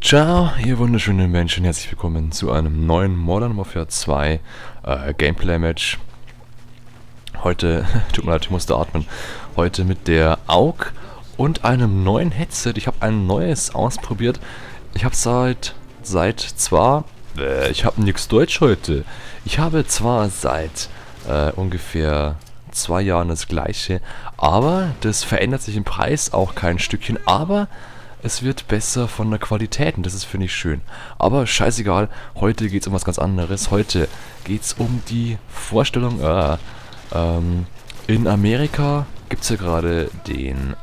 Ciao, ihr wunderschönen Menschen, herzlich willkommen zu einem neuen Modern Warfare 2 Gameplay-Match. Heute, tut mir leid, ich musste atmen, heute mit der AUG und einem neuen Headset. Ich habe ein neues ausprobiert. Ich habe ich habe nix Deutsch heute. Ich habe zwar seit ungefähr 2 Jahren das gleiche, aber das verändert sich im Preis auch kein Stückchen, aber es wird besser von der Qualität und das ist, finde ich, schön. Aber scheißegal, heute geht es um was ganz anderes. Heute geht es um die Vorstellung, in Amerika gibt es ja gerade den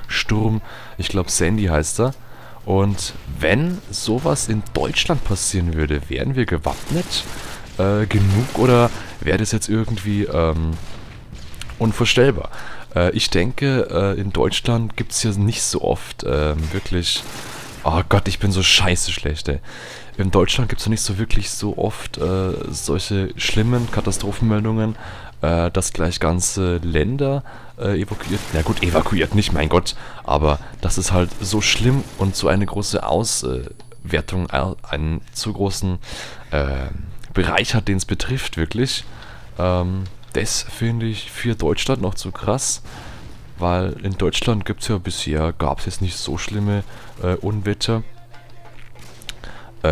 Sturm, ich glaube Sandy heißt er. Und wenn sowas in Deutschland passieren würde, wären wir gewappnet genug oder wäre das jetzt irgendwie unvorstellbar? Ich denke, in Deutschland gibt es ja nicht so oft wirklich... Oh Gott, ich bin so scheiße schlecht, ey. In Deutschland gibt es ja nicht so wirklich so oft solche schlimmen Katastrophenmeldungen, dass gleich ganze Länder evakuiert... Na gut, evakuiert nicht, mein Gott. Aber dass es halt so schlimm und so eine große Auswertung, einen zu großen Bereich hat, den es betrifft, wirklich. Das finde ich für Deutschland noch zu krass, weil in Deutschland gibt es ja bisher, gab es jetzt nicht so schlimme Unwetter,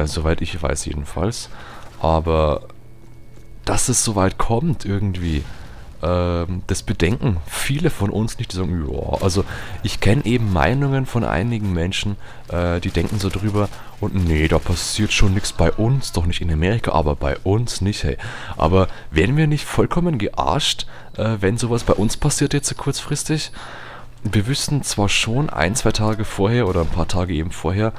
soweit ich weiß jedenfalls, aber dass es soweit kommt irgendwie, das bedenken viele von uns nicht, die sagen, ja, also ich kenne eben Meinungen von einigen Menschen, die denken so drüber und nee, da passiert schon nichts bei uns, doch nicht in Amerika, aber bei uns nicht, hey. Aber werden wir nicht vollkommen gearscht, wenn sowas bei uns passiert jetzt so kurzfristig? Wir wüssten zwar schon 1-2 Tage vorher oder ein paar Tage eben vorher,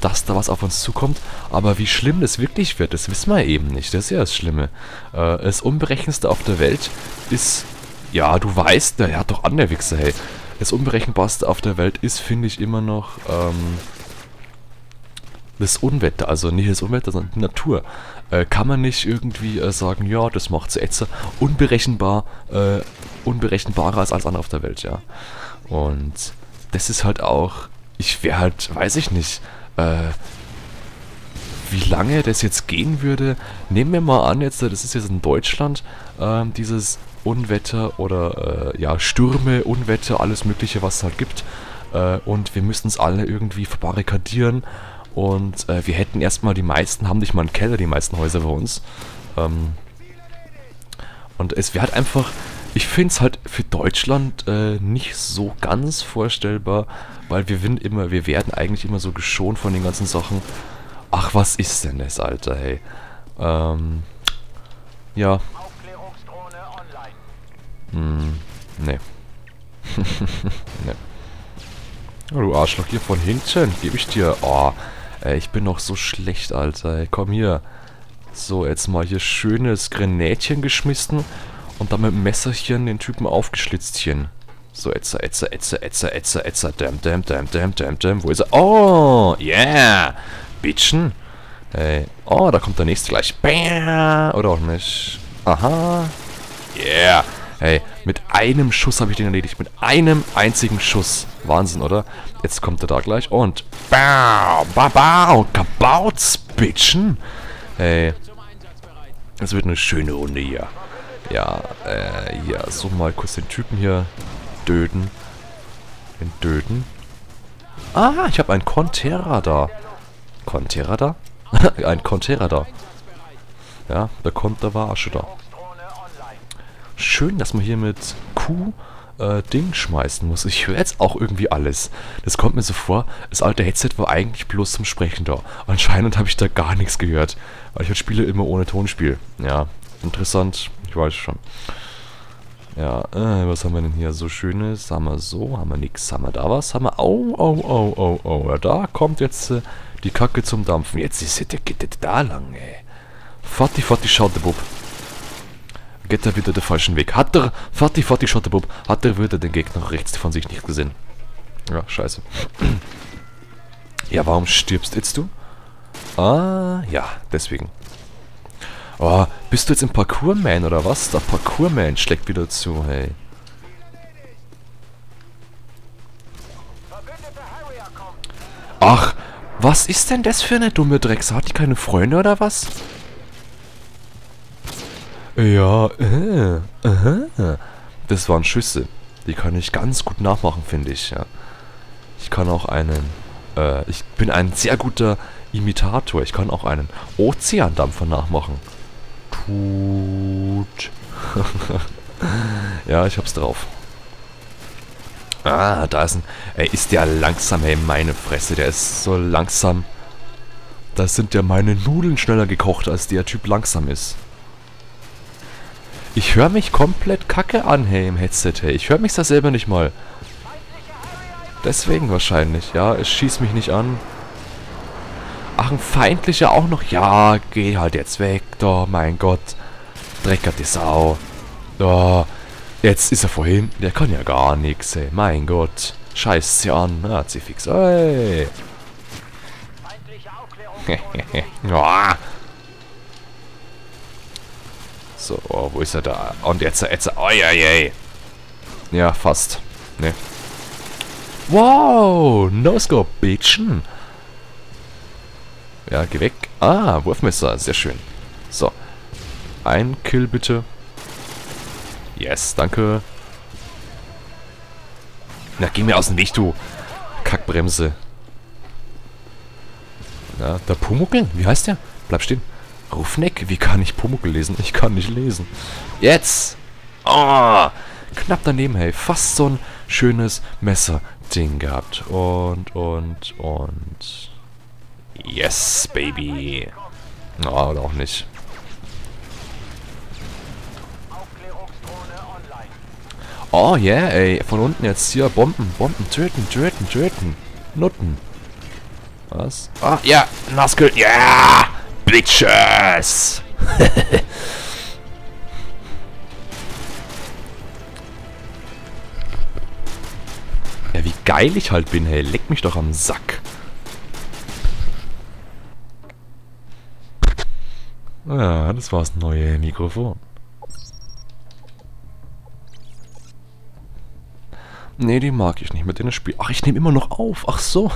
dass da was auf uns zukommt, aber wie schlimm das wirklich wird, das wissen wir eben nicht. Das ist ja das Schlimme. Das Unberechenbarste auf der Welt ist, ja, du weißt, der hat doch an, der Wichser, hey. Das Unberechenbarste auf der Welt ist, finde ich, immer noch das Unwetter, also nicht das Unwetter, sondern die Natur. Kann man nicht irgendwie sagen, ja, das macht es jetzt unberechenbarer als alles andere auf der Welt, ja. Und das ist halt auch, ich wäre halt, weiß ich nicht, wie lange das jetzt gehen würde. Nehmen wir mal an, jetzt, das ist jetzt in Deutschland, dieses Unwetter oder ja, Stürme, Unwetter, alles mögliche, was es halt gibt. Und wir müssten es alle irgendwie verbarrikadieren. Und wir hätten erstmal, die meisten haben nicht mal einen Keller, die meisten Häuser bei uns. Und es wäre halt einfach, ich finde es halt für Deutschland nicht so ganz vorstellbar, weil wir werden eigentlich immer so geschont von den ganzen Sachen. Ach, was ist denn das, Alter, hey? Ja. Nee. Nee. Oh, du Arschloch, hier von hinten, gebe ich dir. Oh, ey, ich bin noch so schlecht, Alter. Ey, komm hier. So, jetzt mal hier schönes Grenädchen geschmissen und dann mit dem Messerchen den Typen aufgeschlitztchen. So, Etzer. Damn. Wo ist er? Oh, yeah. Bitchen. Ey. Oh, da kommt der nächste gleich. Bam. Oder auch nicht. Aha. Yeah. Hey, mit einem Schuss habe ich den erledigt. Mit einem einzigen Schuss. Wahnsinn, oder? Jetzt kommt er da gleich. Und Kabautz, Bitchen. Hey. Das wird eine schöne Runde hier. Ja, ja, so mal kurz den Typen hier töten. Den töten. Ah, ich habe einen Contera da. Contera da? Ein Contera da. Ja, da kommt der Warsche da. Schön, dass man hier mit Q Ding schmeißen muss. Ich höre jetzt auch irgendwie alles. Das kommt mir so vor, das alte Headset war eigentlich bloß zum Sprechen da. Anscheinend habe ich da gar nichts gehört. Weil ich halt Spiele immer ohne Tonspiel. Ja, interessant. Ich weiß schon. Ja, was haben wir denn hier so Schönes? Haben wir so, haben wir nix. Haben wir da was? Haben wir... Oh. Ja, da kommt jetzt die Kacke zum Dampfen. Jetzt geht das da lang, ey. Fatti, schaut der Bub. Geht er wieder den falschen Weg. Fatti, schaut der Bub. Hat er wieder den Gegner rechts von sich nicht gesehen. Ja, scheiße. Ja, warum stirbst jetzt du? Ah, ja, deswegen. Oh, bist du jetzt im Parkour-Man oder was? Der Parkour-Man schlägt wieder zu, hey. Ach, was ist denn das für eine dumme Drecksau? Hat die keine Freunde oder was? Ja, das waren Schüsse. Die kann ich ganz gut nachmachen, finde ich, ja. Ich kann auch ich bin ein sehr guter Imitator. Ich kann auch einen Ozeandampfer nachmachen. Tut. Ja, ich hab's drauf. Ah, da ist ein... Ey, ist der langsam, ey, meine Fresse. Der ist so langsam. Da sind ja meine Nudeln schneller gekocht, als der Typ langsam ist. Ich höre mich komplett kacke an, hey, im Headset, hey. Ich höre mich da selber nicht mal. Deswegen wahrscheinlich, ja. Es schießt mich nicht an. Ach, ein feindlicher auch noch. Ja, geh halt jetzt weg, da, mein Gott. Dreckerte Sau. Da. Jetzt ist er vorhin. Der kann ja gar nichts, ey. Mein Gott. Scheiß sie an. Ah, Zifix. Ey. Ja. So, oh, wo ist er da? Und jetzt. Oh, ja. Ja, fast. Ne. Wow. No-Scope, Bitchen. Ja, geh weg. Ah, Wurfmesser. Sehr schön. So. Ein Kill bitte. Yes, danke. Na, geh mir aus dem Weg, du Kackbremse. Na, der Pumuckl? Wie heißt der? Bleib stehen. Rufneck? Wie kann ich Pumuckl lesen? Ich kann nicht lesen. Jetzt! Oh, knapp daneben, hey. Fast so ein schönes Messer-Ding gehabt. Und. Yes, baby. Na, oder auch nicht. Oh yeah, ey. Von unten jetzt hier. Bomben. Töten. Nutten. Was? Ah, ja. Naskel. Ja. Yeah, Bitches. Ja, wie geil ich halt bin, hey. Leck mich doch am Sack. Ja, das war das neue Mikrofon. Nee, die mag ich nicht, mit denen spielen. Ach, ich nehme immer noch auf. Ach so.